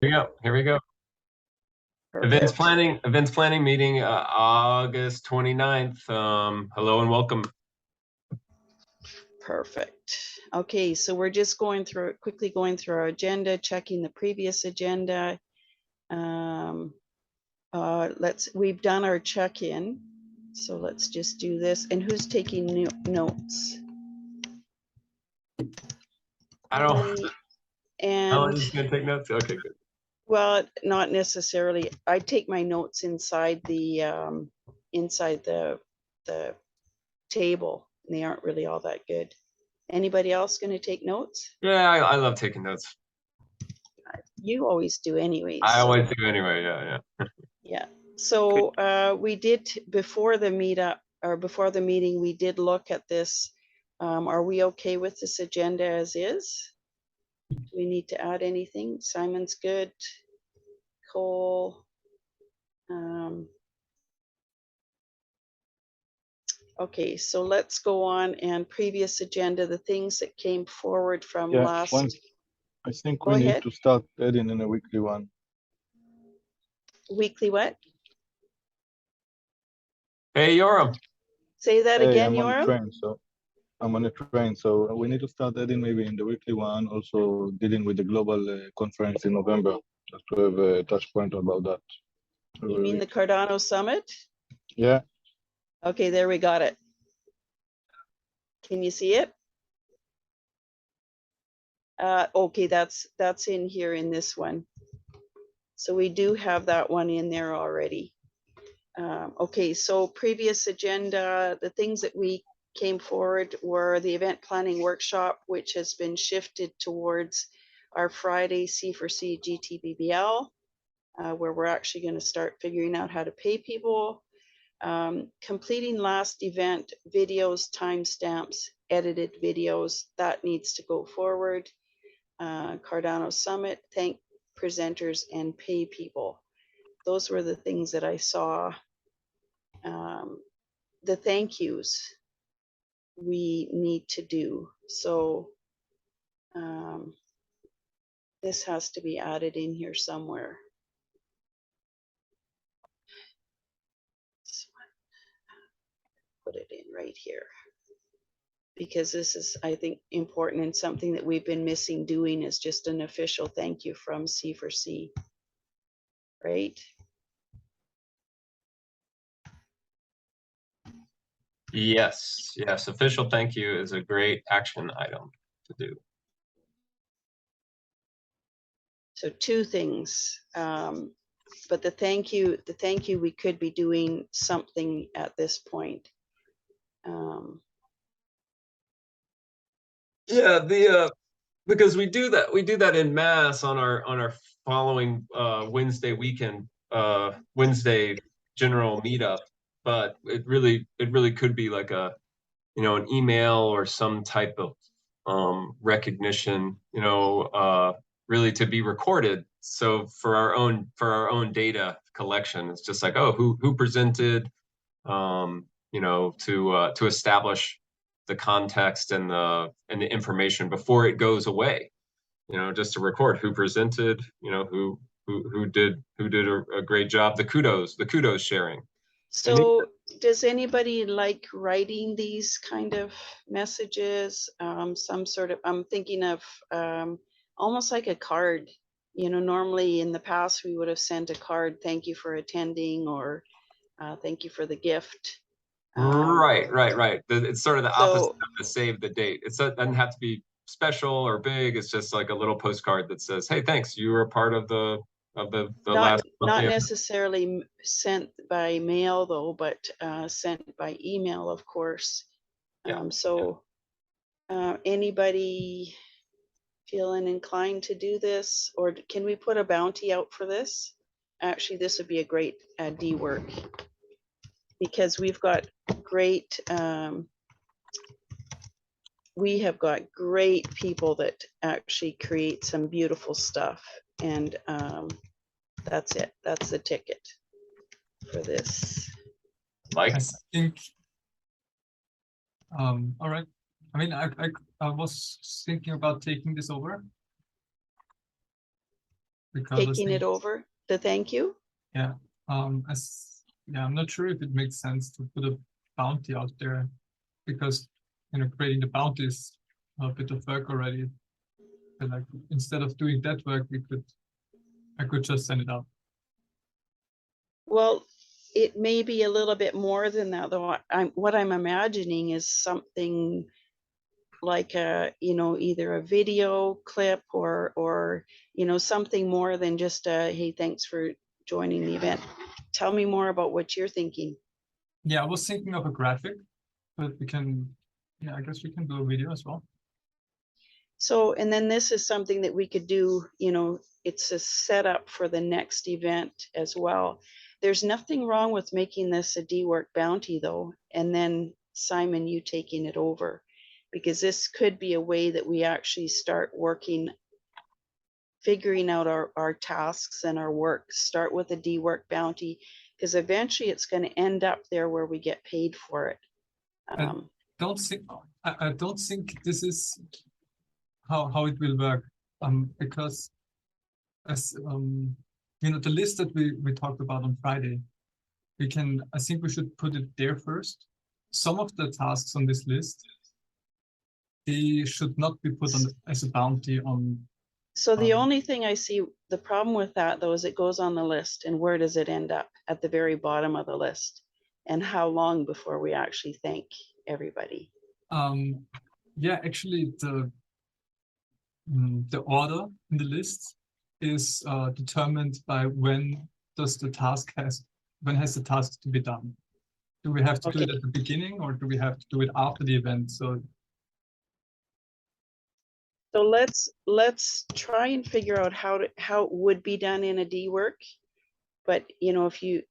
Here we go. Here we go. Events planning meeting, August 29th. Hello and welcome. Perfect. Okay, so we're just quickly going through our agenda, checking the previous agenda. We've done our check-in, so let's just do this. And who's taking notes? I don't. And I'm just gonna take notes. Okay, good. Well, not necessarily. I take my notes inside the table. And they aren't really all that good. Anybody else going to take notes? Yeah, I love taking notes. You always do anyways. I always do anyway. Yeah. Yeah. So we did before the meetup or before the meeting, we did look at this. Are we okay with this agenda as is? Do we need to add anything? Simon's good. Cole. Okay, so let's go on and previous agenda, the things that came forward from last. I think we need to start adding in a weekly one. Weekly what? Hey, Yoram. Say that again, I'm Yoram. I'm on a train, so we need to start adding maybe in the weekly one, also dealing with the global conference in November, just to have a touch point about that. You mean the Cardano Summit? Yeah. Okay, there we got it. Can you see it? Okay, that's in here in this one. So we do have that one in there already. Okay, so previous agenda, the things that we came forward were the event planning workshop, which has been shifted towards our Friday C4C GTBBL, where we're actually going to start figuring out how to pay people. Completing last event videos, timestamps, edited videos, that needs to go forward. Cardano Summit, thank presenters and pay people. Those were the things that I saw. The thank yous we need to do. So this has to be added in here somewhere. Put it in right here. Because this is, I think, important and something that we've been missing doing is just an official thank you from C4C, right? Yes, official thank you is a great action item to do. So two things, but the thank you, we could be doing something at this point. Yeah, because we do that in mass on our following Wednesday weekend, Wednesday general meetup, but it really could be like an email or some type of recognition, really to be recorded. So for our own data collection, it's just like, oh, who presented, to establish the context and the information before it goes away, just to record who presented, who did a great job, the kudos sharing. So does anybody like writing these kind of messages? Some sort of, I'm thinking of almost like a card. Normally in the past we would have sent a card, thank you for attending, or thank you for the gift. Right. It's sort of the opposite of the save the date. It doesn't have to be special or big. It's just like a little postcard that says, hey, thanks, you were part of the last. Not necessarily sent by mail though, but sent by email, of course. Anybody feeling inclined to do this, or can we put a bounty out for this? Actually, this would be a great D work, because we've got great we have got great people that actually create some beautiful stuff, and that's it. That's the ticket for this. Mike? I think all right. I mean, I was thinking about taking this over. because I taking think, it over, the thank you? yeah, I'm not sure if it makes sense to put a bounty out there, because creating the bounty is a bit of work already. And like, instead of doing that work, I could just send it out. Well, it may be a little bit more than that, though. What I'm imagining is something like either a video clip or something more than just a, hey, thanks for joining the event. Tell me more about what you're thinking. Yeah, I was thinking of a graphic, but I guess we can do a video as well. So, and then this is something that we could do, it's a setup for the next event as well. There's nothing wrong with making this a D-Work bounty though, and then Simon, you taking it over, because this could be a way that we actually start working, figuring out our tasks and our work. Start with a D-Work bounty, because eventually it's going to end up there where we get paid for it. I don't think this is how it will work, because as the list that we talked about on Friday, I think we should put it there first. Some of the tasks on this list, they should not be put on as a bounty on. So the only thing I see, the problem with that though, is it goes on the list, and where does it end up? At the very bottom of the list. And how long before we actually thank everybody? Yeah, actually the order in the list is determined by when has the task to be done. Do we have to do it at the beginning, or do we have to do it after the event? So let's try and figure out how it would be done in a D-Work. But if you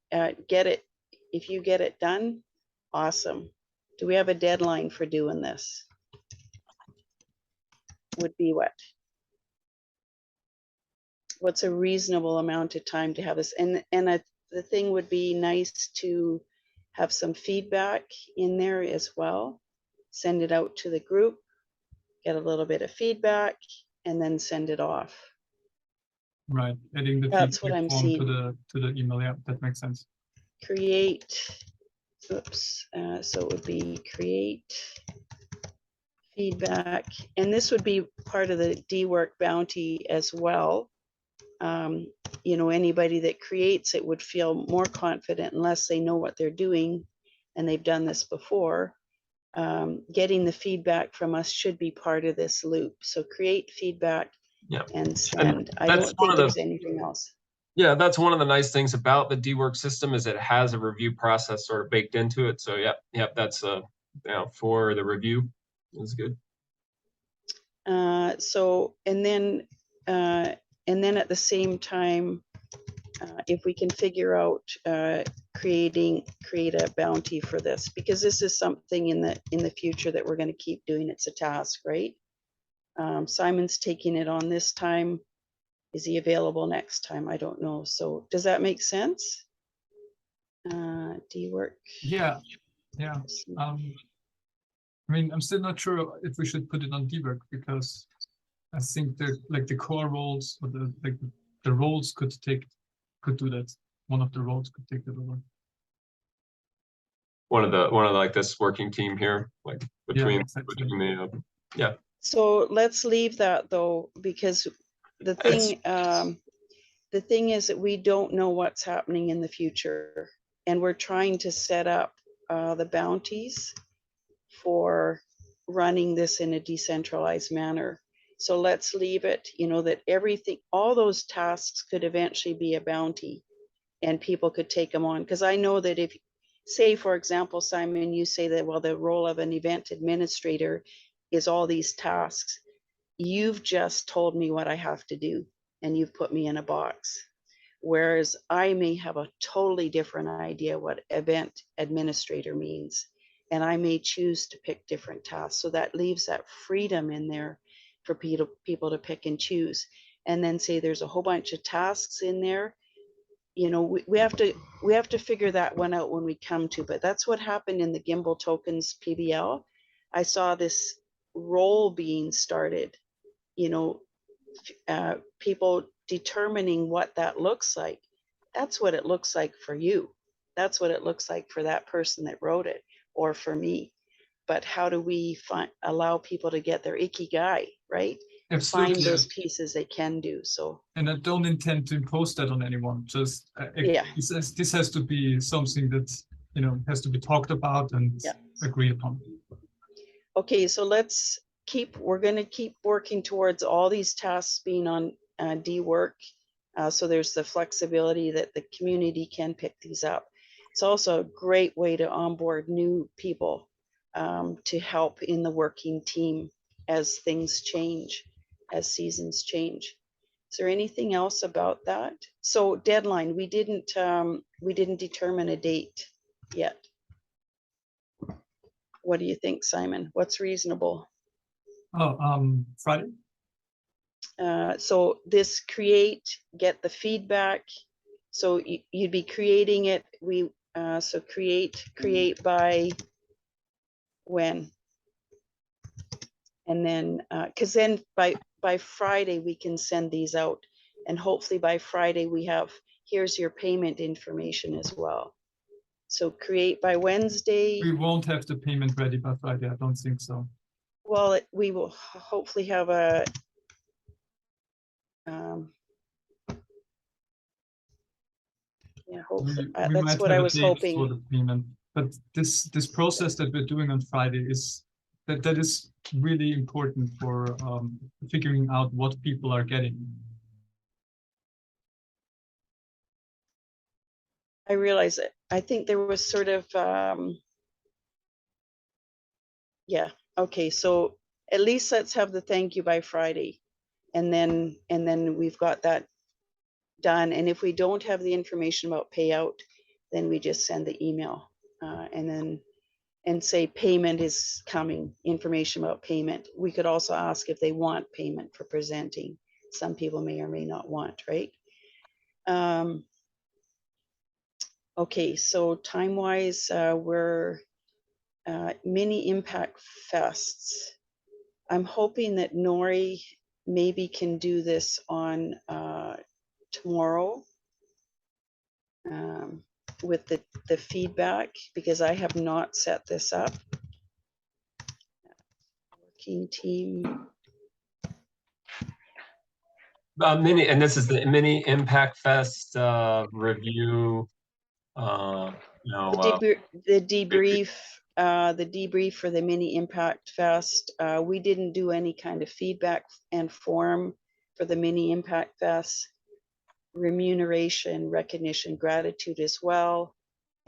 get it done, awesome. Do we have a deadline for doing this? Would be what? What's a reasonable amount of time to have this? And the thing would be nice to have some feedback in there as well. Send it out to the group, get a little bit of feedback, and then send it off. Right, adding the That's what feedback I'm form seeing. to the email. Yeah, that makes sense. Create. Oops. So it would be create feedback, and this would be part of the D-Work bounty as well. Anybody that creates it would feel more confident unless they know what they're doing and they've done this before. Getting the feedback from us should be part of this loop. So create feedback and send. I don't think there's anything else. Yeah, that's one of the nice things about the D-Work system is it has a review process sort of baked into it. So that's for the review is good. And then at the same time, if we can figure out create a bounty for this, because this is something in the future that we're going to keep doing. It's a task, right? Simon's taking it on this time. Is he available next time? I don't know. So does that make sense? D-Work. Yeah. I'm still not sure if we should put it on D-Work, because I think the core roles or the roles could do that. One of the roles could take that over. One of the this working team here, like between yeah. So let's leave that though, because the thing is that we don't know what's happening in the future, and we're trying to set up the bounties for running this in a decentralized manner. So let's leave it, that everything, all those tasks could eventually be a bounty and people could take them on. Because I know that if, say, for example, Simon, you say that, well, the role of an event administrator is all these tasks. You've just told me what I have to do, and you've put me in a box. Whereas I may have a totally different idea what event administrator means, and I may choose to pick different tasks. So that leaves that freedom in there for people to pick and choose. And then say there's a whole bunch of tasks in there. We have to figure that one out when we come to, but that's what happened in the Gimbal tokens PBL. I saw this role being started, people determining what that looks like, that's what it looks like for you. That's what it looks like for that person that wrote it, or for me. But how do we allow people to get their ikigai, right? Absolutely. Find those pieces they can do. So, and I don't intend to impose that on anyone. Just yeah, this has to be something that has to be talked about and yeah. agreed upon. Okay, so we're going to keep working towards all these tasks being on D work. So there's the flexibility that the community can pick these up. It's also a great way to onboard new people to help in the working team as things change, as seasons change. Is there anything else about that? So deadline, we didn't determine a date yet. What do you think, Simon? What's reasonable? Oh, Friday. So this get the feedback. So you'd be creating it. So create by when? And then, because then by Friday we can send these out, and hopefully by Friday we have, here's your payment information as well. So create by Wednesday. We won't have the payment ready by Friday. I don't think so. Well, we will hopefully have a yeah, hopefully we that's might what have I a was date hoping. for the payment, but this process that we're doing on Friday is that is really important for figuring out what people are getting. I realize it. I think there was sort of yeah, okay, so at least let's have the thank you by Friday, and then we've got that done. And if we don't have the information about payout, then we just send the email and say payment is coming, information about payment. We could also ask if they want payment for presenting. Some people may or may not want, right? Okay, so time-wise, we're mini impact fests. I'm hoping that Nori maybe can do this on tomorrow with the feedback, because I have not set this up. Working team. And this is the mini Impact Fest review. The debrief for the mini Impact Fest. We didn't do any kind of feedback and forum for the mini Impact Fest. Remuneration, recognition, gratitude as well,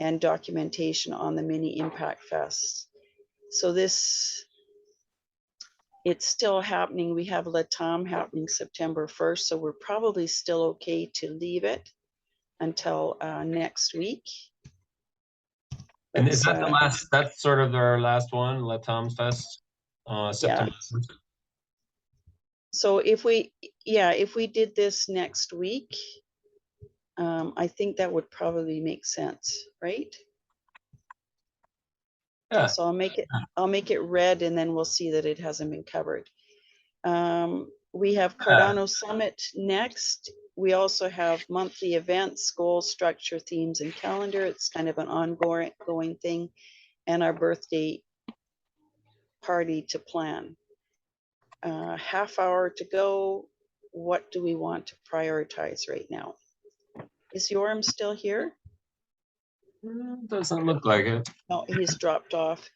and documentation on the mini Impact Fest. So it's still happening. We have Latam happening September 1st, so we're probably still okay to leave it until next week. And is that the last? That's sort of our last one, Latam's Fest, September. Yeah. So if we did this next week, I think that would probably make sense, right? Yeah. So I'll make it red, and then we'll see that it hasn't been covered. We have Cardano Summit next. We also have monthly events, goals, structure, themes, and calendar. It's kind of an ongoing thing, and our birthday party to plan. Half hour to go. What do we want to prioritize right now? Is Yoram still here? Doesn't look like it. No, he's dropped off.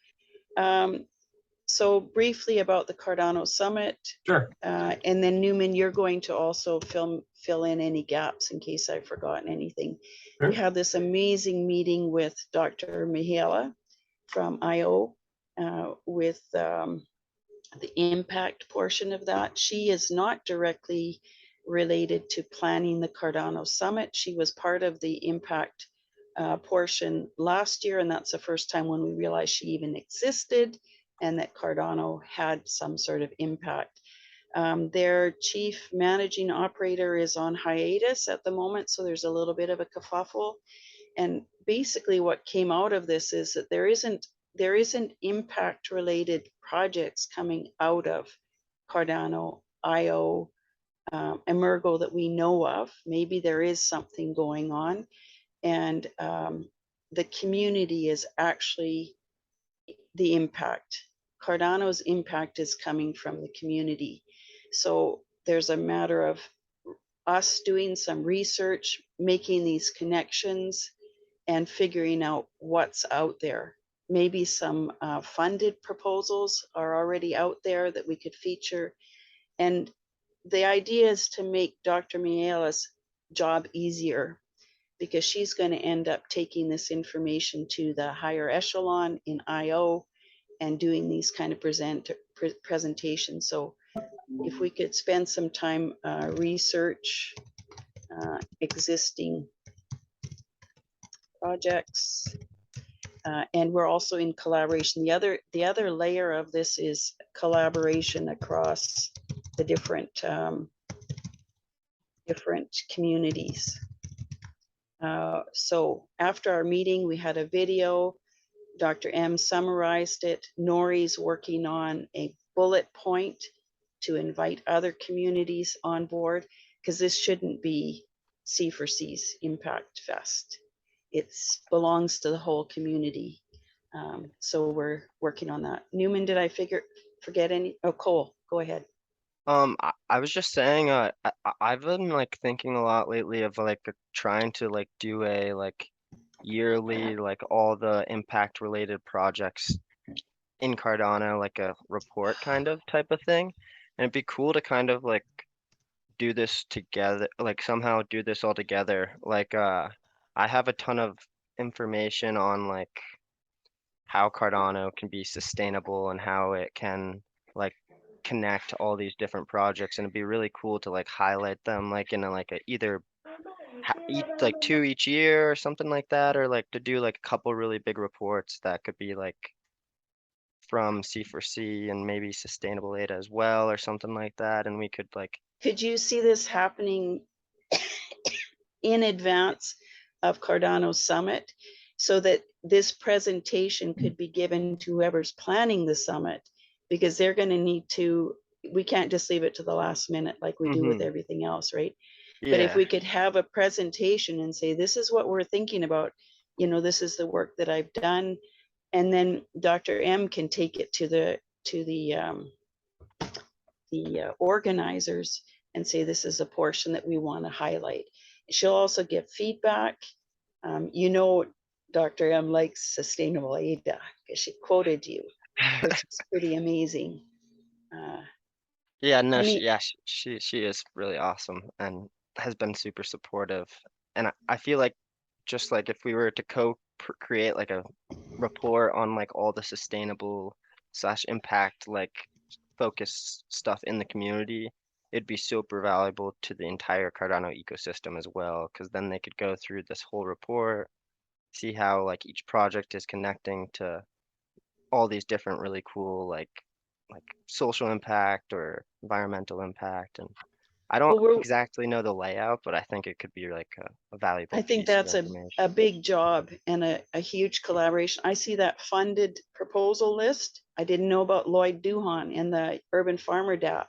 So briefly about the Cardano Summit. Sure. And then Newman, you're going to also fill in any gaps in case I've forgotten anything. Sure. We had this amazing meeting with Dr. Mihaela from IO with the impact portion of that. She is not directly related to planning the Cardano Summit. She was part of the impact portion last year, and that's the first time when we realized she even existed and that Cardano had some sort of impact. Their chief managing operator is on hiatus at the moment, so there's a little bit of a kerfuffle. And basically what came out of this is that there isn't impact related projects coming out of Cardano IO Emergo that we know of. Maybe there is something going on, and the community is actually the impact. Cardano's impact is coming from the community. So there's a matter of us doing some research, making these connections, and figuring out what's out there. Maybe some funded proposals are already out there that we could feature. And the idea is to make Dr. Miela's job easier, because she's going to end up taking this information to the higher echelon in IO and doing these kind of presentations. So if we could spend some time research existing projects, and we're also in collaboration. The other layer of this is collaboration across the different communities. So after our meeting, we had a video. Dr. M summarized it. Nori's working on a bullet point to invite other communities on board, because this shouldn't be C4C's Impact Fest. It belongs to the whole community. So we're working on that. Newman, did I forget any? Oh, Cole, go ahead. I was just saying, I've been like thinking a lot lately of like trying to like do a like yearly like all the impact related projects in Cardano, like a report kind of type of thing. And it'd be cool to kind of like do this together, like somehow do this all together. Like I have a ton of information on like how Cardano can be sustainable and how it can like connect all these different projects, and it'd be really cool to like highlight them like in a, like a either like two each year or something like that, or like to do like a couple really big reports that could be like from C4C and maybe sustainable data as well or something like that, and we could like Could you see this happening in advance of Cardano Summit, so that this presentation could be given to whoever's planning the summit, because they're going to need to, we can't just leave it to the last minute like we do with everything else, right? But if yeah. we could have a presentation and say, this is what we're thinking about, you know, this is the work that I've done, and then Dr. M can take it to the organizers and say, this is a portion that we want to highlight. She'll also give feedback. You know, Dr. M likes sustainable ADA because she quoted you, which is pretty amazing. Yeah, no, Any, she is really awesome and has been super supportive. And I feel like just like if we were to create like a report on like all the sustainable slash impact like focus stuff in the community, it'd be super valuable to the entire Cardano ecosystem as well, because then they could go through this whole report, see how like each project is connecting to all these different really cool like social impact or environmental impact. And I don't well, exactly know the layout, but I think it could be like a valuable I think piece of that's information. a big job and a huge collaboration. I see that funded proposal list. I didn't know about Lloyd Duhan and the Urban Farmer DAP,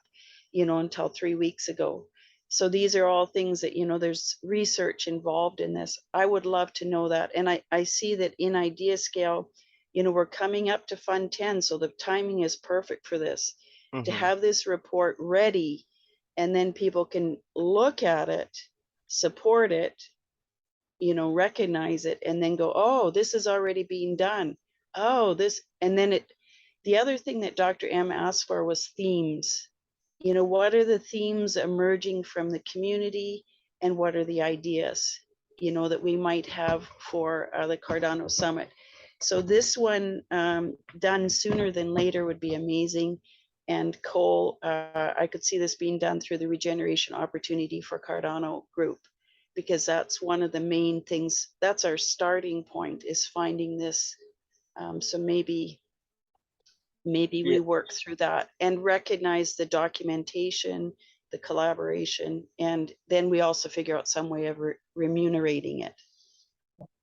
you know, until 3 weeks ago. So these are all things that, you know, there's research involved in this. I would love to know that. And I see that in Idea Scale, you know, we're coming up to Fund 10. So the timing is perfect for this, to have this report ready, and then people can look at it, support it, you know, recognize it, and then go, oh, this is already being done. Oh, this, and then the other thing that Dr. M asked for was themes. You know, what are the themes emerging from the community, and what are the ideas, you know, that we might have for the Cardano Summit? So this one done sooner than later would be amazing. And Cole, I could see this being done through the Regeneration Opportunity for Cardano group, because that's one of the main things. That's our starting point, is finding this. So maybe we work through that and recognize the documentation, the collaboration, and then we also figure out some way of remunerating it.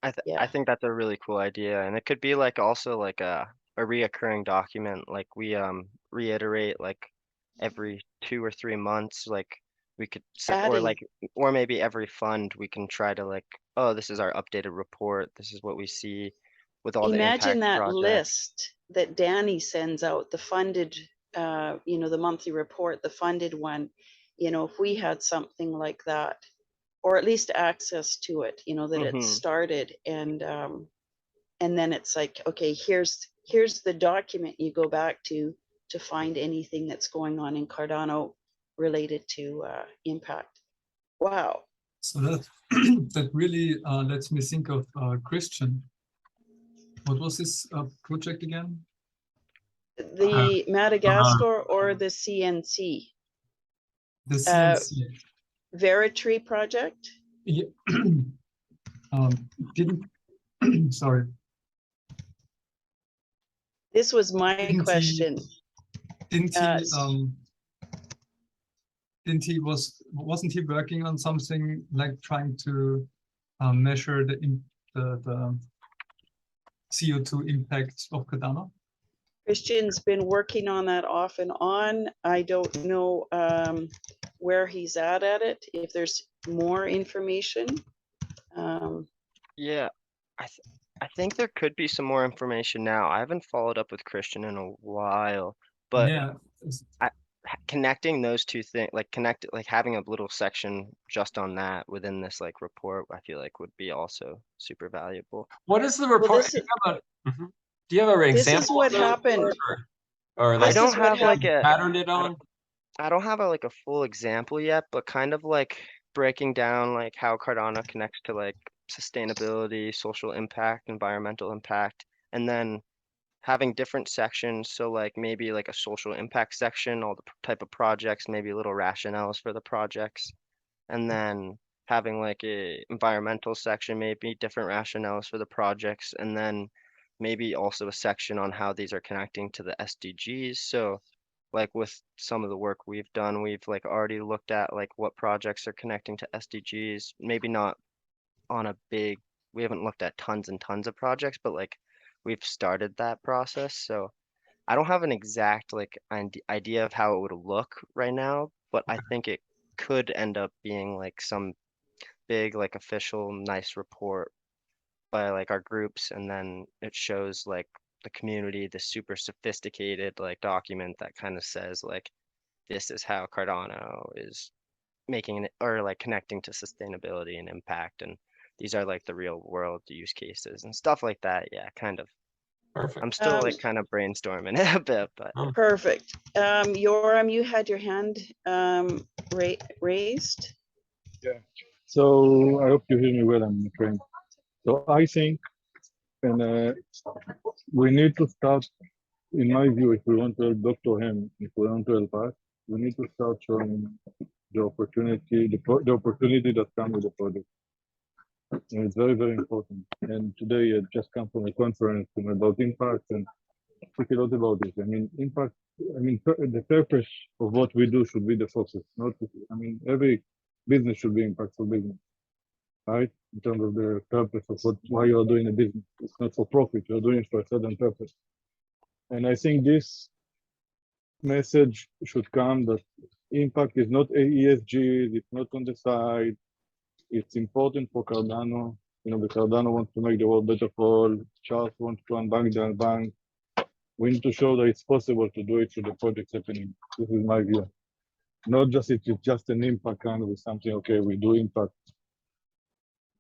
I think that's a really cool idea, and it could be like also like a reoccurring document, like we reiterate like every 2 or 3 months, like we could set, or Adding. like, or maybe every fund we can try to like, oh, this is our updated report. This is what we see with all the Imagine impact that projects. list that Danny sends out, the funded, you know, the monthly report, the funded one. You know, if we had something like that, or at least access to it, you know, that it started, and then it's like, okay, here's the document you go back to find anything that's going on in Cardano related to impact. Wow. So that that really lets me think of Christian. What was his project again? The Madagascar or the CNC? The CNC. Veritri project? Yeah. Didn't sorry. This was my Didn't question. Wasn't he working on something like trying to measure the CO2 impact of Cardano? Christian's been working on that off and on. I don't know where he's at it, if there's more information. Yeah, I think there could be some more information now. I haven't followed up with Christian in a while, but yeah, connecting those two things, like having a little section just on that within this like report, I feel like would be also super valuable. What is the report? Do you have an example? This is what happened. Or like, I don't have like a patterned it on. I don't have like a full example yet, but kind of like breaking down like how Cardano connects to like sustainability, social impact, environmental impact, and then having different sections. So like maybe like a social impact section, all the type of projects, maybe little rationales for the projects, and then having like a environmental section, maybe different rationales for the projects, and then maybe also a section on how these are connecting to the SDGs. So like with some of the work we've done, we've like already looked at like what projects are connecting to SDGs, maybe not on a big, we haven't looked at tons and tons of projects, but like we've started that process. So I don't have an exact like idea of how it would look right now, but I think it could end up being like some big like official nice report by like our groups, and then it shows like the community the super sophisticated like document that kind of says like this is how Cardano is making it, or like connecting to sustainability and impact, and these are like the real world use cases and stuff like that. Yeah, kind of. Perfect. I'm still like kind of brainstorming it a bit, but Perfect. Yoram, you had your hand raised. Yeah. So I hope you hear me well. I'm trained. So I think, and we need to start, in my view, if we want to help Dr. Hem, if we want to help us, we need to start showing the opportunity, the opportunity that comes with the project. And it's very, very important. And today I just come from a conference about impact and speak a lot about it. I mean, impact, the purpose of what we do should be the focus. Not, every business should be impactful business, right? In terms of the purpose of why you are doing a business. It's not for profit, you're doing it for a certain purpose. And I think this message should come that impact is not ESG, it's not on the side. It's important for Cardano. You know, the Cardano wants to make the world better for all. Charles wants to unbank the unbanked. We need to show that it's possible to do it through the projects happening. This is my view. Not just it's just an impact kind of something, okay, we do impact.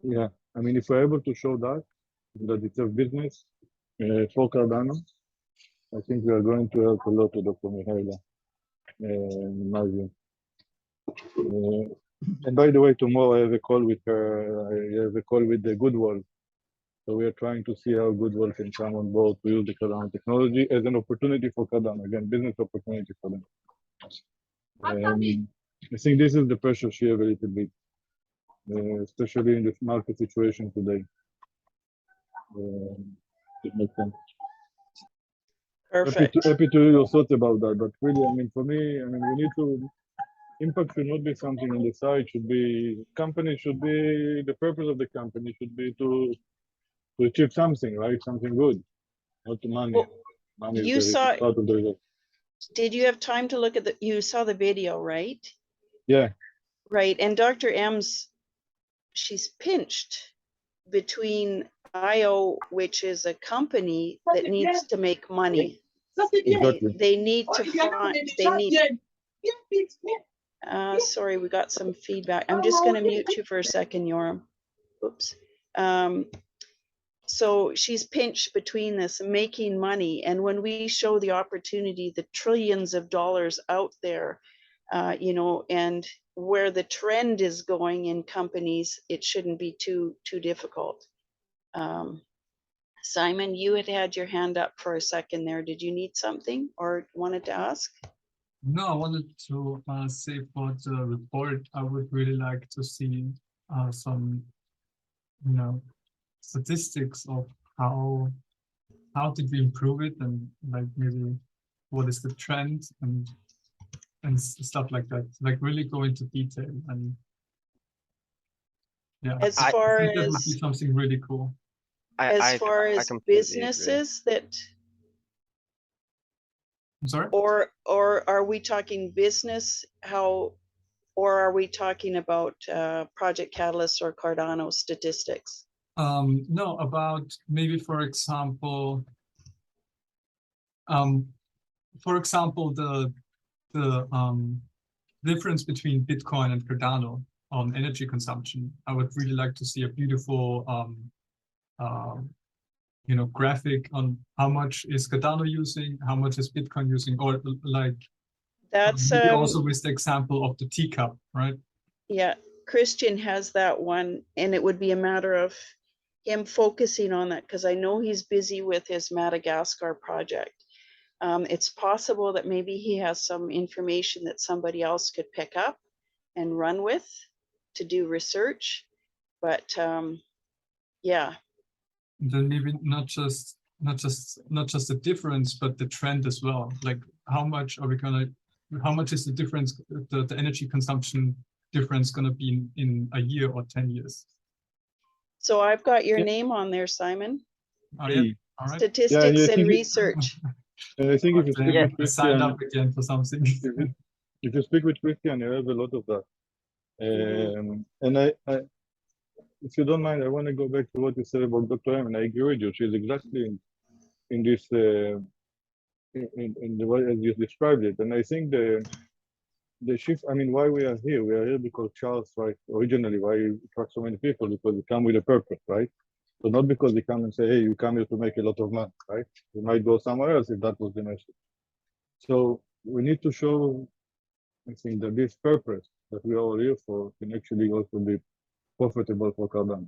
Yeah, I mean, if we're able to show that it's a business for Cardano, I think we are going to help a lot to Dr. Mihaela, in my view. And by the way, tomorrow I have a call with her. I have a call with the Goodwall. So we are trying to see how Goodwall can come on board to use the Cardano technology as an opportunity for Cardano. Again, business opportunity for them. I think this is the pressure she has a little bit, especially in this market situation today. It makes sense. Perfect. Happy to hear your thoughts about that. But really, I mean, for me, we need to. Impact should not be something on the side. The purpose of the company should be to achieve something, right? Something good, not money. Well, money you is saw, part of the result. did you have time to look at you saw the video, right? Yeah. Right, and Dr. M's, she's pinched between IO, which is a company that needs to make money. Exactly. They need to find, they need, sorry, we got some feedback. I'm just gonna mute you for a second, Yoram. Oops. So she's pinched between this making money, and when we show the opportunity, the trillions of dollars out there, you know, and where the trend is going in companies, it shouldn't be too difficult. Simon, you had your hand up for a second there. Did you need something or wanted to ask? No, I wanted to say for the report, I would really like to see some, you know, statistics of how did we improve it, and like maybe what is the trend and stuff like that. Like really go into detail, and yeah, As I far think that might be as something really cool. as far I as completely agree. businesses that, I'm sorry. or are we talking business? How, or are we talking about Project Catalyst or Cardano statistics? No, about maybe for example, the difference between Bitcoin and Cardano on energy consumption. I would really like to see a beautiful you know, graphic on how much is Cardano using, how much is Bitcoin using, or like That's maybe also with the example of the teacup, right? yeah, Christian has that one, and it would be a matter of him focusing on that, because I know he's busy with his Madagascar project. It's possible that maybe he has some information that somebody else could pick up and run with to do research, but yeah. And then maybe not just the difference, but the trend as well. Like how much are we gonna, how much is the difference, the energy consumption difference gonna be in a year or 10 years? So I've got your Yeah. name on there, Simon. Oh yeah, all right. Statistics Yeah, I and think research. And I think if you speak Yeah. with I signed Christian, up again for something. if you speak with Christian, you have a lot of that. And if you don't mind, I want to go back to what you said about Dr. M, and I agree with you. She's exactly in this, in the way as you described it. And I think the shift, I mean, why we are here because Charles, right, originally, why you attract so many people, because they come with a purpose, right? So not because they come and say, hey, you come here to make a lot of money, right? You might go somewhere else if that was the message. So we need to show, I think, that this purpose that we are all here for can actually also be profitable for Cardano.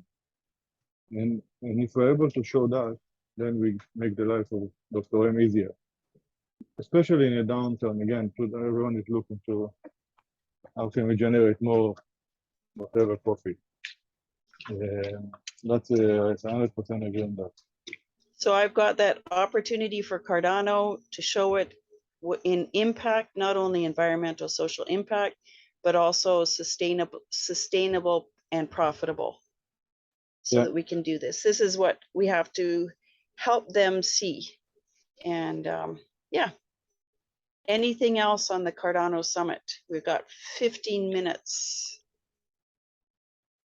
And if we're able to show that, then we make the life of Dr. M easier. Especially in a downturn, again, everyone is looking to how can we generate more whatever profit. That's 100% agree on that. So I've got that opportunity for Cardano to show it in impact, not only environmental, social impact, but also sustainable and profitable, so Yeah. that we can do this. This is what we have to help them see. And yeah. Anything else on the Cardano Summit? We've got 15 minutes.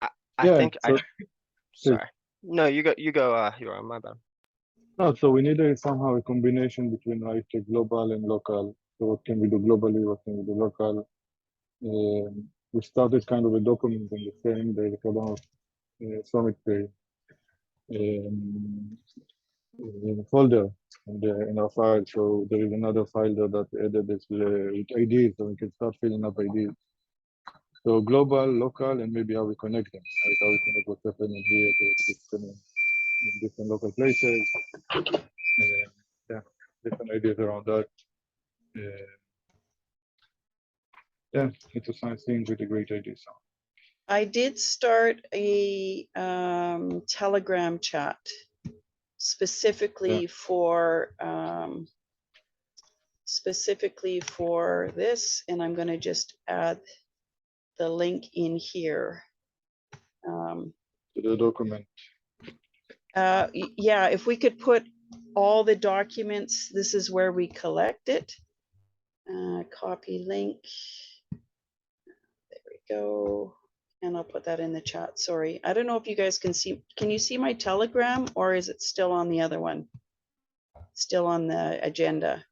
I Yeah, think so- sorry. No, you go, you're on, my bad. No, so we need somehow a combination between like global and local. So what can we do globally? What can we do local? We started kind of a document in the same day, the Cardano Summit folder in our file. So there is another file there that added this with ideas, so we can start filling up ideas. So global, local, and maybe how we connect them, right? How we connect what's happening here to what's happening in different local places. Yeah, different ideas around that. Yeah, it's a science thing with a great idea. So. I did start a Telegram chat specifically for this, and I'm going to just add the link in here. To the document. Yeah, if we could put all the documents, this is where we collect it. Copy link. There we go. And I'll put that in the chat. Sorry. I don't know if you guys can see. Can you see my Telegram, or is it still on the other one? Still on the agenda.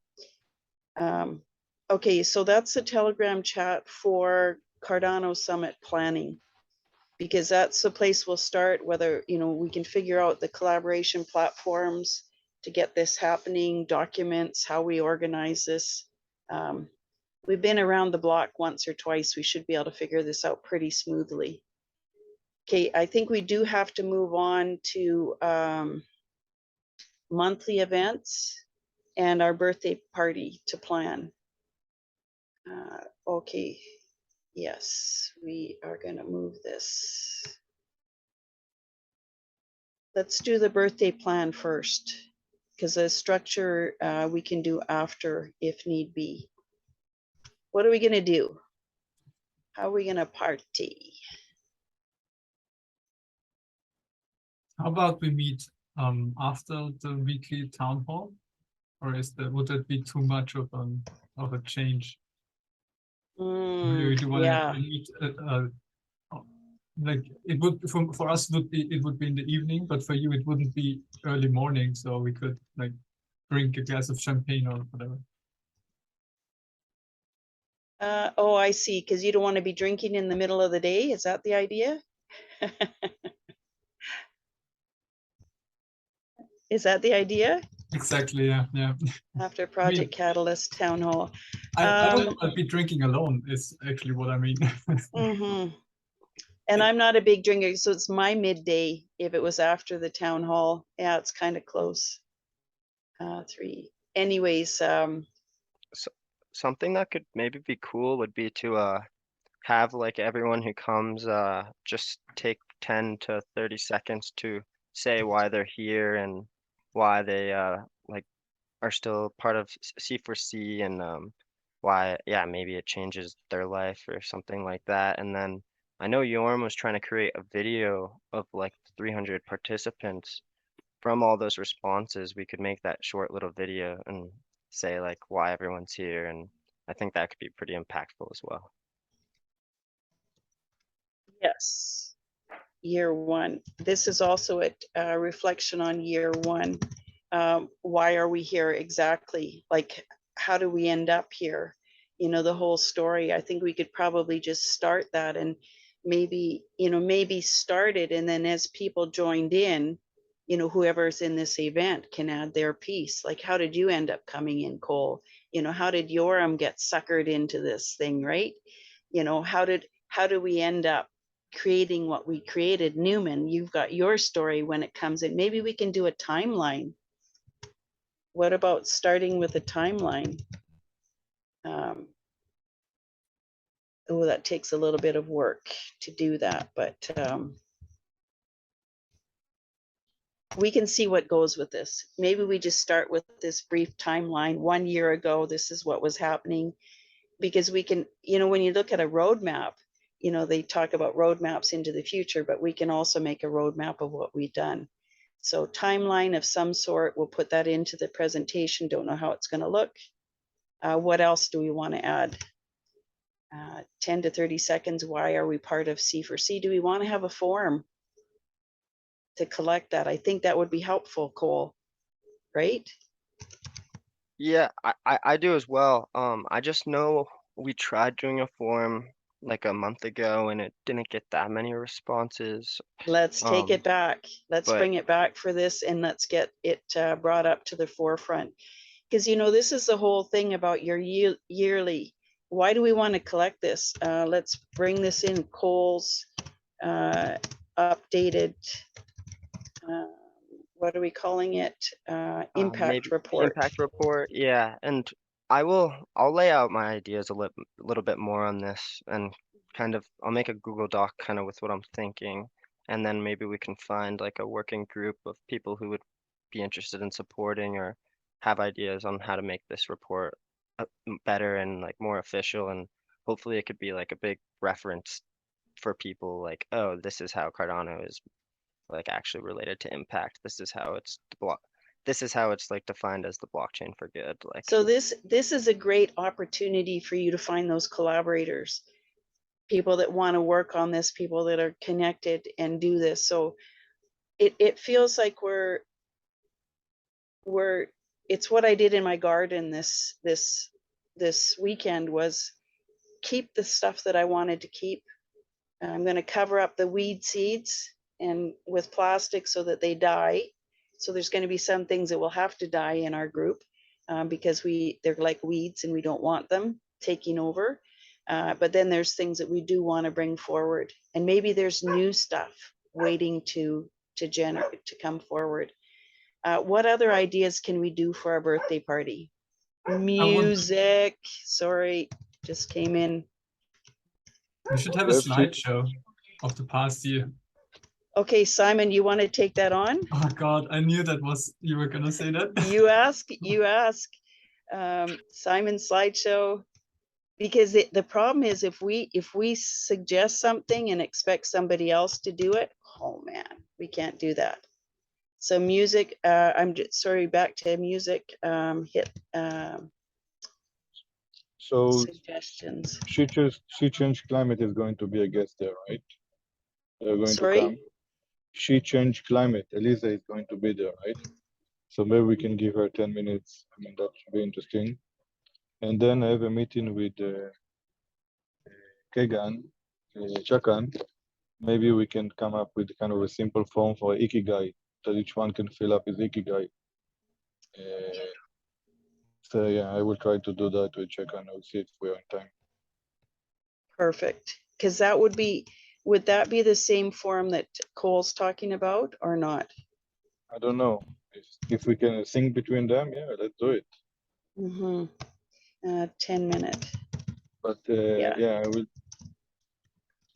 Okay, so that's the Telegram chat for Cardano Summit planning, because that's the place we'll start, whether, you know, we can figure out the collaboration platforms to get this happening, documents, how we organize this. We've been around the block once or twice. We should be able to figure this out pretty smoothly. Okay, I think we do have to move on to monthly events and our birthday party to plan. Okay, yes, we are going to move this. Let's do the birthday plan first, because the structure we can do after if need be. What are we going to do? How are we going to party? How about we meet after the weekly town hall, or would that be too much of a change? Maybe do want Yeah. to meet like it would for us it would be in the evening, but for you it wouldn't be early morning, so we could like drink a glass of champagne or whatever. Oh, I see. Because you don't want to be drinking in the middle of the day. Is that the idea? Is that the idea? Exactly. Yeah. Yeah. After Project Catalyst Town Hall. I don't know. I'd be drinking alone. Is actually what I mean. And I'm not a big drinker, so it's my midday. If it was after the town hall, yeah, it's kind of close. 3. Anyways, Something that could maybe be cool would be to have like everyone who comes just take 10 to 30 seconds to say why they're here and why they like are still part of C4C and why, yeah, maybe it changes their life or something like that. And then I know Yorm was trying to create a video of like 300 participants. From all those responses, we could make that short little video and say like why everyone's here, and I think that could be pretty impactful as well. yes, year 1. This is also a reflection on year 1. Why are we here exactly? Like, how do we end up here? You know, the whole story. I think we could probably just start that and maybe, you know, maybe start it. And then as people joined in, you know, whoever's in this event can add their piece. Like, how did you end up coming in, Cole? You know, how did Yoram get suckered into this thing, right? You know, how do we end up creating what we created? Newman, you've got your story when it comes in. Maybe we can do a timeline. What about starting with a timeline? Oh, that takes a little bit of work to do that, but we can see what goes with this. Maybe we just start with this brief timeline. 1 year ago, this is what was happening, because we can, you know, when you look at a roadmap, you know, they talk about roadmaps into the future, but we can also make a roadmap of what we've done. So timeline of some sort, we'll put that into the presentation. Don't know how it's going to look. What else do we want to add? 10 to 30 seconds. Why are we part of C4C? Do we want to have a forum to collect that? I think that would be helpful, Cole, right? Yeah, I do as well. I just know we tried doing a forum like a month ago and it didn't get that many responses. Let's take it back. Let's but- bring it back for this, and let's get it brought up to the forefront. Because, you know, this is the whole thing about your yearly. Why do we want to collect this? Let's bring this in. Cole's updated, what are we calling it? Impact maybe report. Impact report, yeah. And I'll lay out my ideas a little bit more on this and kind of I'll make a Google Doc kind of with what I'm thinking, and then maybe we can find like a working group of people who would be interested in supporting or have ideas on how to make this report better and like more official, and hopefully it could be like a big reference for people like, oh, this is how Cardano is like actually related to impact. This is how it's this is how it's like defined as the blockchain for good. Like, So this is a great opportunity for you to find those collaborators. people that want to work on this, people that are connected and do this. So it feels like it's what I did in my garden this weekend, was keep the stuff that I wanted to keep. I'm going to cover up the weed seeds and with plastic so that they die. So there's going to be some things that will have to die in our group because they're like weeds and we don't want them taking over. But then there's things that we do want to bring forward, and maybe there's new stuff waiting to come forward. What other ideas can we do for our birthday party? Music. Sorry, just came in. We should have a slideshow of the past year. Okay, Simon, you want to take that on? Oh God, I knew you were gonna say that. You ask. Simon, slideshow. Because the problem is if we suggest something and expect somebody else to do it, oh man, we can't do that. So music, sorry, back to music, hit So suggestions. She Change Climate is going to be a guest there, right? They're going to come. She Change Climate, Elisa is going to be there, right? So maybe we can give her 10 minutes. I mean, that should be interesting. And then I have a meeting with Chakan. Maybe we can come up with kind of a simple form for Ikigai, that each one can fill up his Ikigai. So yeah, I will try to do that with Chakan. I'll see if we're on time. Perfect. Because would that be the same form that Cole's talking about or not? I don't know. If we can sync between them, yeah, let's do it. 10 minutes. But yeah,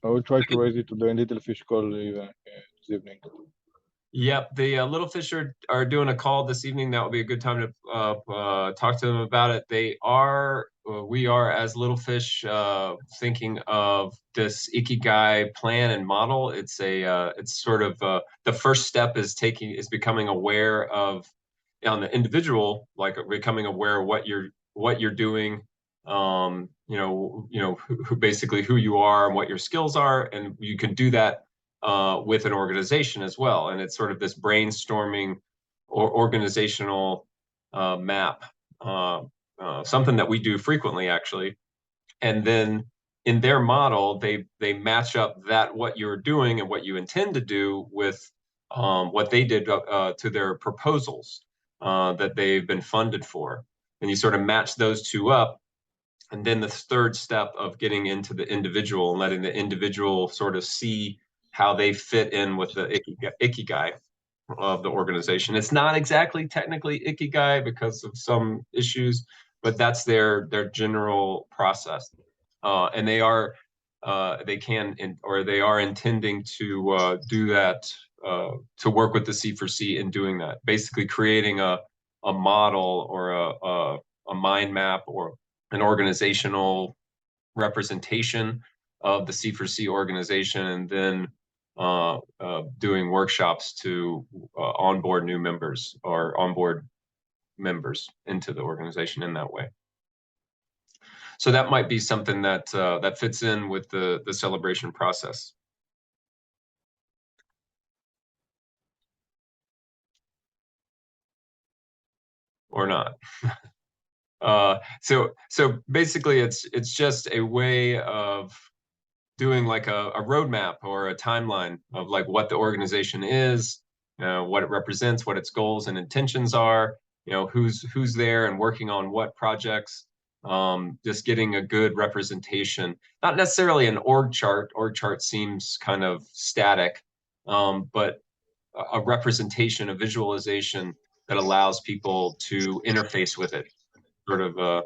I will try to raise it to the Little Fish call this evening. Yep, the Little Fish are doing a call this evening. That will be a good time to talk to them about it. We are as Little Fish thinking of this Ikigai plan and model. It's sort of the first step is becoming aware of, on the individual, like becoming aware of what you're doing. Who basically who you are and what your skills are, and you can do that with an organization as well. And it's sort of this brainstorming or organizational map, something that we do frequently, actually. And then in their model, they match up what you're doing and what you intend to do with what they did to their proposals that they've been funded for. And you sort of match those two up. And then the third step of getting into the individual and letting the individual sort of see how they fit in with the Ikigai of the organization. It's not exactly technically Ikigai because of some issues, but that's their general process. And they are intending to do that, to work with the C4C in doing that, basically creating a model or a mind map or an organizational representation of the C4C organization, and then doing workshops to onboard new members or onboard members into the organization in that way. So that might be something that that fits in with the celebration process. Or not. So basically it's just a way of doing like a roadmap or a timeline of like what the organization is, what it represents, what its goals and intentions are, who's there and working on what projects, just getting a good representation, not necessarily an org chart. Org chart seems kind of static, but a representation, a visualization that allows people to interface with it. Sort of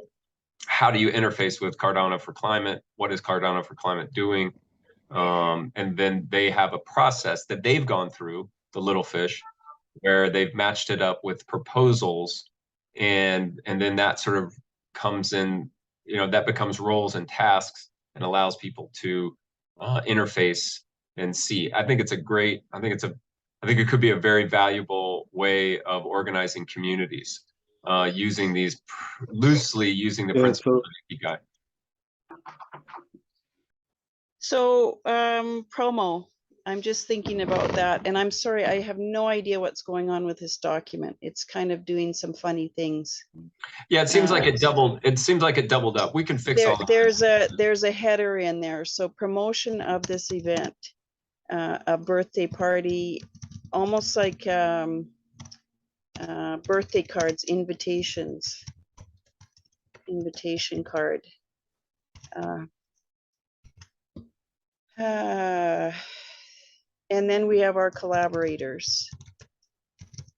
how do you interface with Cardano4Climate? What is Cardano4Climate doing? And then they have a process that they've gone through, the Little Fish, where they've matched it up with proposals, and then that sort of comes in, that becomes roles and tasks and allows people to interface and see. I think it could be a very valuable way of organizing communities, using these loosely using the principle of Ikigai. So promo, I'm just thinking about that, and I'm sorry, I have no idea what's going on with this document. It's kind of doing some funny things. Yeah, it seems like it doubled. It seems like it doubled up. We can fix all that. There's a header in there. So promotion of this event, a birthday party, almost like birthday cards, invitations, invitation card. And then we have our collaborators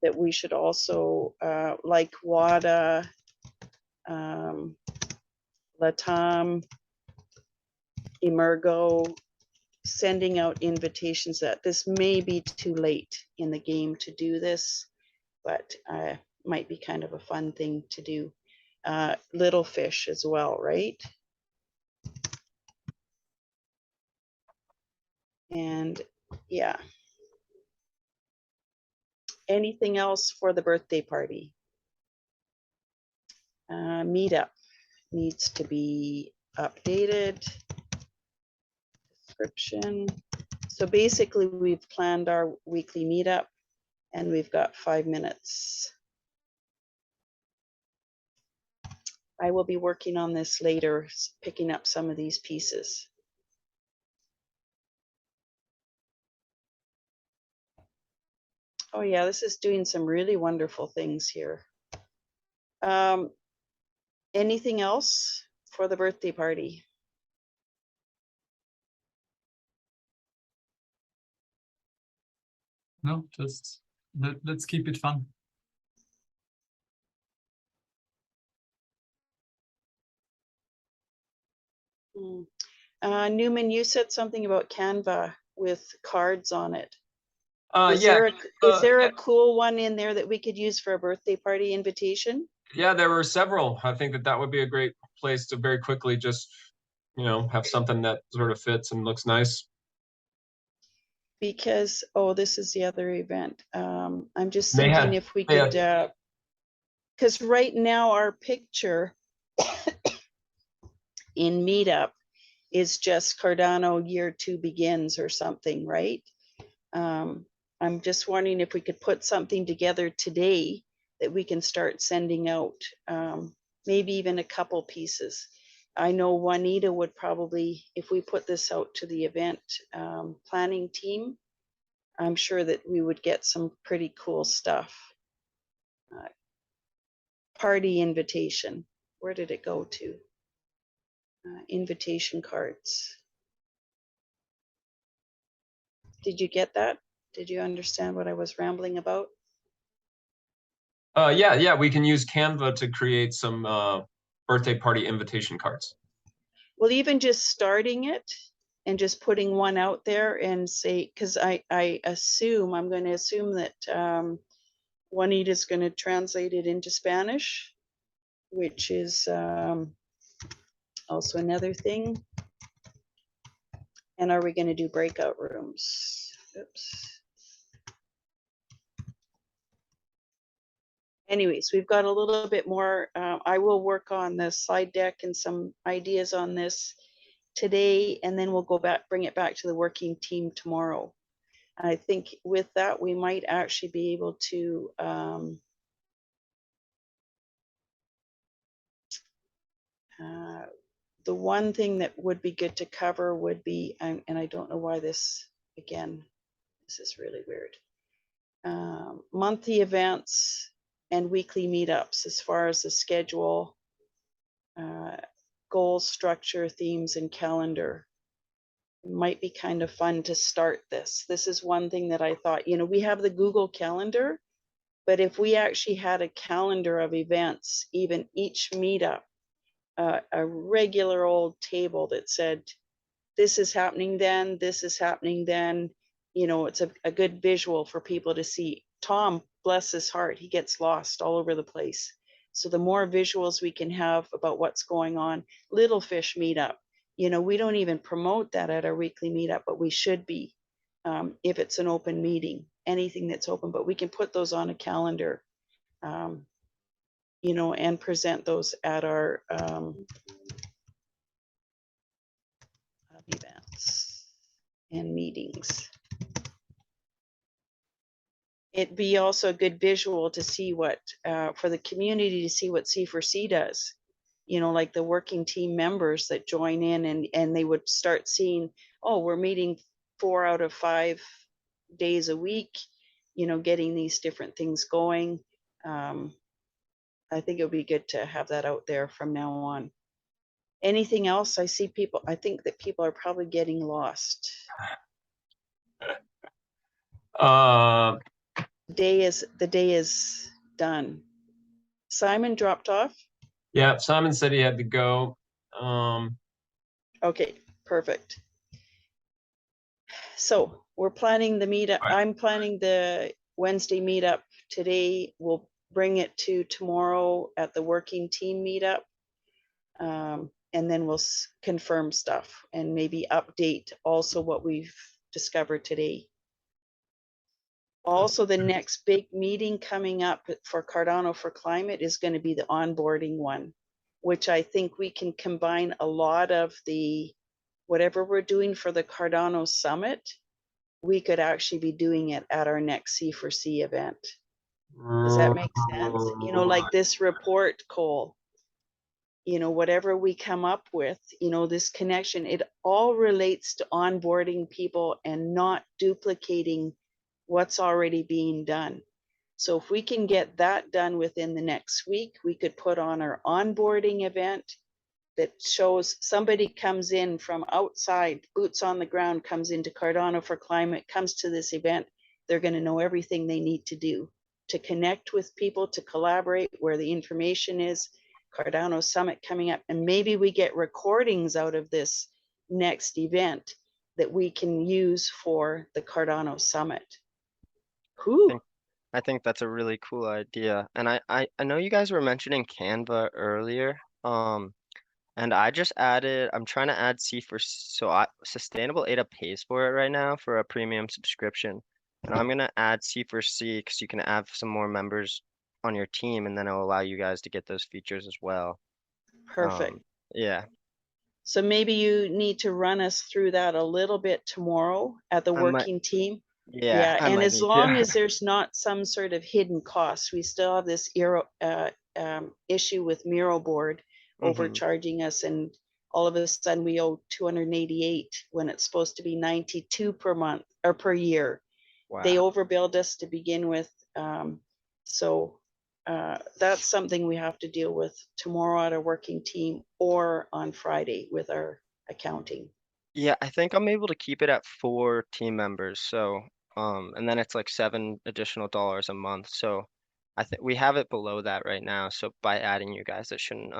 that we should also, like WADA, Latam, Emergo, sending out invitations. That this may be too late in the game to do this, but might be kind of a fun thing to do. Little Fish as well, right? And yeah. Anything else for the birthday party? Meetup needs to be updated. Description. So basically we've planned our weekly meetup and we've got 5 minutes. I will be working on this later, picking up some of these pieces. Oh yeah, this is doing some really wonderful things here. Anything else for the birthday party? No, just let's keep it fun. Newman, you said something about Canva with cards on it. Yeah. Is there a cool one in there that we could use for a birthday party invitation? Yeah, there were several. I think that would be a great place to very quickly just, have something that sort of fits and looks nice. Because, oh, this is the other event. I'm just They thinking had- if we they could, because right now our picture in Meetup is just Cardano year 2 begins or something, right? I'm just wondering if we could put something together today that we can start sending out, maybe even a couple pieces. I know Juanita would probably, if we put this out to the event planning team, I'm sure that we would get some pretty cool stuff. Party invitation, where did it go to? Invitation cards. Did you get that? Did you understand what I was rambling about? Yeah, we can use Canva to create some birthday party invitation cards. Well, even just starting it and just putting one out there and say, because I assume, I'm going to assume that Juanita's going to translate it into Spanish, which is also another thing. And are we going to do breakout rooms? Oops. Anyways, we've got a little bit more. I will work on the slide deck and some ideas on this today, and then we'll go back, bring it back to the working team tomorrow. I think with that, we might actually be able to the one thing that would be good to cover would be, and I don't know why this, again, this is really weird. Monthly events and weekly meetups as far as the schedule, goals, structure, themes, and calendar. It might be kind of fun to start this. This is one thing that I thought, we have the Google Calendar, but if we actually had a calendar of events, even each meetup, a regular old table that said, this is happening then, this is happening then, it's a good visual for people to see. Tom, bless his heart, he gets lost all over the place. So the more visuals we can have about what's going on, Little Fish meetup, we don't even promote that at our weekly meetup, but we should be, if it's an open meeting, anything that's open, but we can put those on a calendar, and present those at our events. and meetings. It'd be also a good visual to see what, for the community to see what C4C does. You know, like the working team members that join in and they would start seeing, oh, we're meeting 4 out of 5 days a week, you know, getting these different things going. I think it would be good to have that out there from now on. Anything else? I see people, I think that people are probably getting lost. Uh, The day is done. Simon dropped off. yeah, Simon said he had to go. Okay, perfect. So we're planning the meetup. Right. I'm planning the Wednesday meetup today. We'll bring it to tomorrow at the working team meetup. And then we'll confirm stuff and maybe update also what we've discovered today. Also, the next big meeting coming up for Cardano4Climate is going to be the onboarding one, which I think we can combine a lot of the, whatever we're doing for the Cardano Summit, we could actually be doing it at our next C4C event. Does that make sense? You know, like this report, Cole, you know, whatever we come up with, you know, this connection, it all relates to onboarding people and not duplicating what's already being done. So if we can get that done within the next week, we could put on our onboarding event that shows somebody comes in from outside, boots on the ground, comes into Cardano4Climate, comes to this event. They're going to know everything they need to do to connect with people, to collaborate, where the information is. Cardano Summit coming up, and maybe we get recordings out of this next event that we can use for the Cardano Summit. Whew. I think that's a really cool idea. And I know you guys were mentioning Canva earlier. And I just added, I'm trying to add Sustainable ADA pays for it right now for a premium subscription. And I'm gonna add C4C because you can add some more members on your team, and then it'll allow you guys to get those features as well. Perfect. Yeah. So maybe you need to run us through that a little bit tomorrow at the I might- working team. Yeah, I and might as need to. long as there's not some sort of hidden cost, we still have this issue with Miro board overcharging us, and all of a sudden we owe 288 when it's supposed to be 92 per month or per year. They Wow. overbilled us to begin with. So that's something we have to deal with tomorrow at our working team or on Friday with our accounting. Yeah, I think I'm able to keep it at 4 team members. So, and then it's like $7 additional a month. So I think we have it below that right now. So by adding you guys, it shouldn't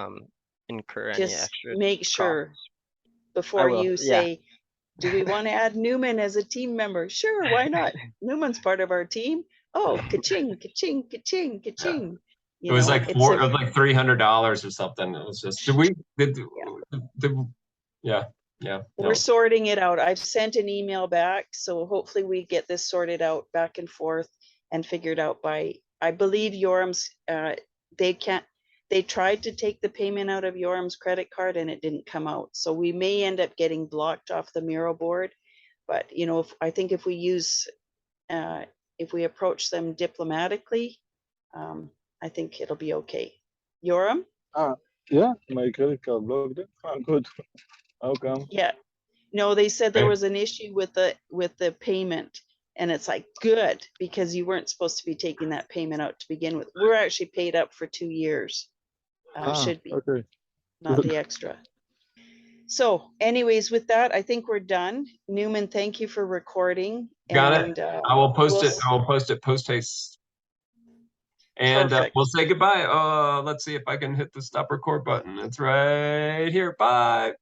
incur any Just extra make sure costs. before will, you yeah. say, do we want to add Newman as a team member? Sure, why not? Newman's part of our team. Oh, ka-ching, ka-ching, ka-ching, ka-ching. it was like it was like $300 or something. It was just, yeah. We're sorting it out. I've sent an email back, so hopefully we get this sorted out back and forth and figured out by, I believe Yoram's, they tried to take the payment out of Yoram's credit card and it didn't come out. So we may end up getting blocked off the Miro board, but you know, I think if we use, if we approach them diplomatically, I think it'll be okay. Yoram? Yeah, my credit card blocked it. I'm good. How come? Yeah. No, they said there was an issue with the payment, and it's like, good, because you weren't supposed to be taking that payment out to begin with. We're actually paid up for 2 years. Should be, Okay. not the extra. So anyways, with that, I think we're done. Newman, thank you for recording. Got and, it. I will post it. I will post it post haste. And we'll say goodbye. Let's see if I can hit the stop record button. It's right here. Bye.